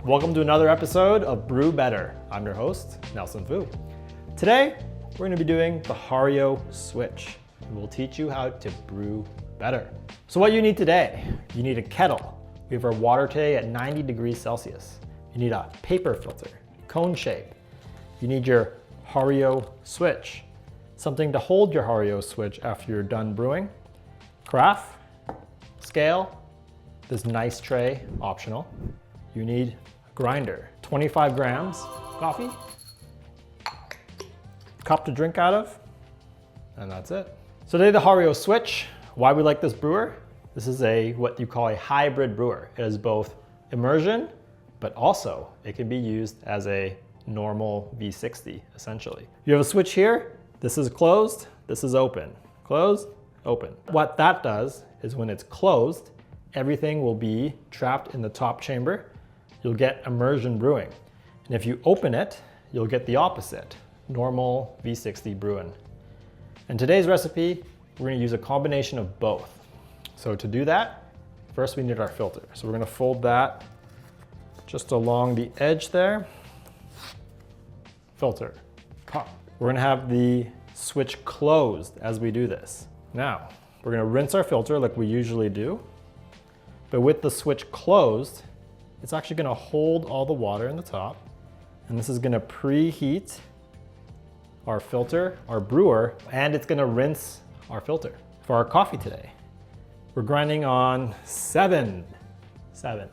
Welcome to another episode of Brew Better. I'm your host, Nelson Fu. Today, we're going to be doing the Hario Switch. We'll teach you how to brew better. So what you need today, you need a kettle. We have our water today at 90 degrees Celsius. You need a paper filter, cone shape. You need your Hario Switch, something to hold your Hario Switch after you're done brewing. Carafe, scale, this nice tray, optional. You need a grinder, 25 grams coffee, cup to drink out of, and that's it. So today the Hario Switch, why we like this brewer? This is what you call a hybrid brewer. It is both immersion, but also it can be used as a normal V60, essentially. You have a switch here, this is closed, this is open. Closed, open. What that does is when it's closed, everything will be trapped in the top chamber. You'll get immersion brewing. And if you open it, you'll get the opposite, normal V60 brewing. In today's recipe, we're gonna use a combination of both. So to do that, first we need our filter. So we're gonna fold that just along the edge there. Filter, pop. We're gonna have the switch closed as we do this. Now, we're gonna rinse our filter like we usually do, but with the switch closed, it's actually gonna hold all the water in the top, and this is gonna preheat our filter, our brewer, and it's gonna rinse our filter. For our coffee today, we're grinding on 7. So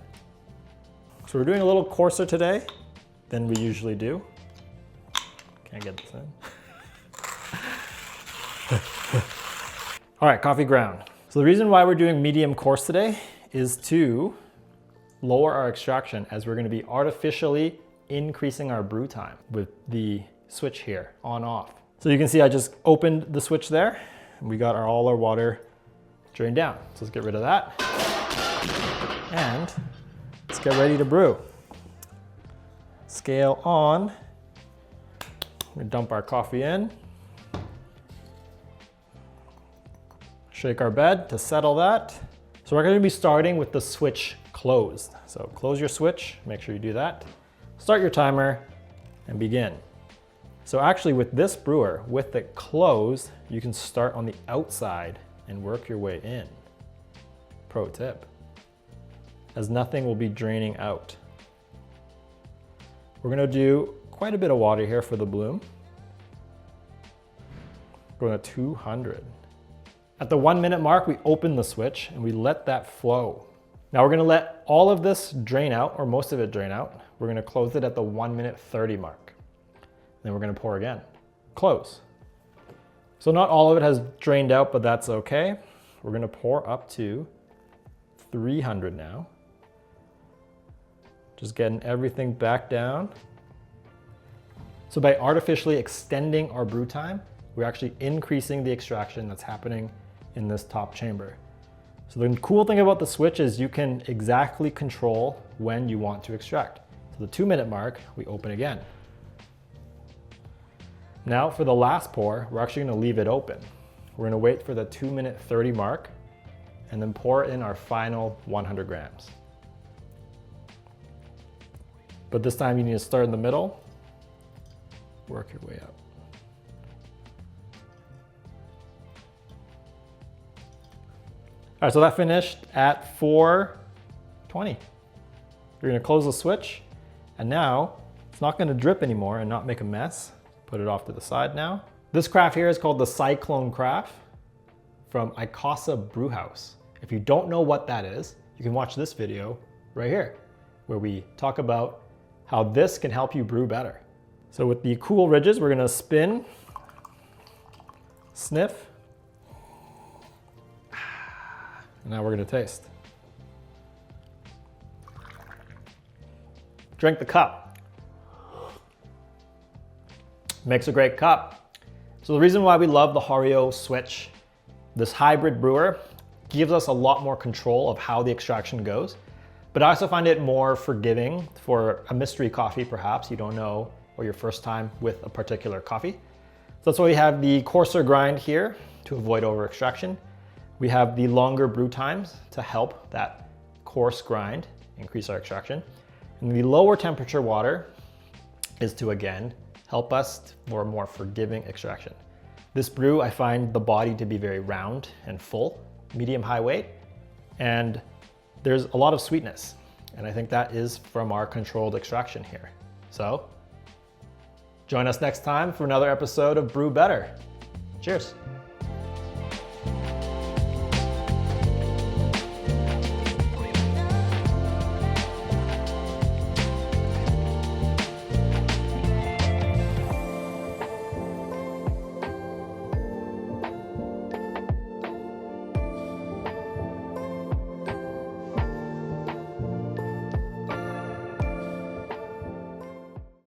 we're doing a little coarser today than we usually do. Can't get this in. All right, coffee ground. So the reason why we're doing medium coarse today is to lower our extraction, as we're gonna be artificially increasing our brew time with the switch here, on off. So you can see I just opened the switch there, and we got all our water drained down. So let's get rid of that. And let's get ready to brew. Scale on. We're gonna dump our coffee in. Shake our bed to settle that. So we're gonna be starting with the switch closed. So close your switch, make sure you do that. Start your timer and begin. So actually with this brewer, with it closed, you can start on the outside and work your way in. Pro tip, as nothing will be draining out. We're gonna do quite a bit of water here for the bloom. Going to 200. At the 1 minute mark, we open the switch and we let that flow. Now we're gonna let all of this drain out, or most of it drain out. We're gonna close it at the 1 minute 30 mark. Then we're gonna pour again. Close. So not all of it has drained out, but that's okay. We're gonna pour up to 300 now. Just getting everything back down. So by artificially extending our brew time, we're actually increasing the extraction that's happening in this top chamber. So the cool thing about the switch is you can exactly control when you want to extract. So the 2 minute mark, we open again. Now for the last pour, we're actually gonna leave it open. We're gonna wait for the 2 minute 30 mark and then pour in our final 100 grams. But this time you need to start in the middle, work your way up. All right, so that finished at 420. You're gonna close the switch, and now it's not gonna drip anymore and not make a mess. Put it off to the side now. This craft here is called the Cyclone Craft from Icasa Brewhouse. If you don't know what that is, you can watch this video right here, where we talk about how this can help you brew better. So with the cool ridges, we're gonna spin, sniff, and now we're gonna taste. Drink the cup. Makes a great cup. So the reason why we love the Hario Switch, this hybrid brewer, gives us a lot more control of how the extraction goes. But I also find it more forgiving for a mystery coffee, perhaps you don't know, or your first time with a particular coffee. So that's why we have the coarser grind here to avoid over extraction. We have the longer brew times to help that coarse grind increase our extraction. And And the lower temperature water is to, again, help us for a more forgiving extraction. This brew, I find the body to be very round and full, medium high weight, and there's a lot of sweetness. And I think that is from our controlled extraction here. So join us next time for another episode of Brew Better. Cheers.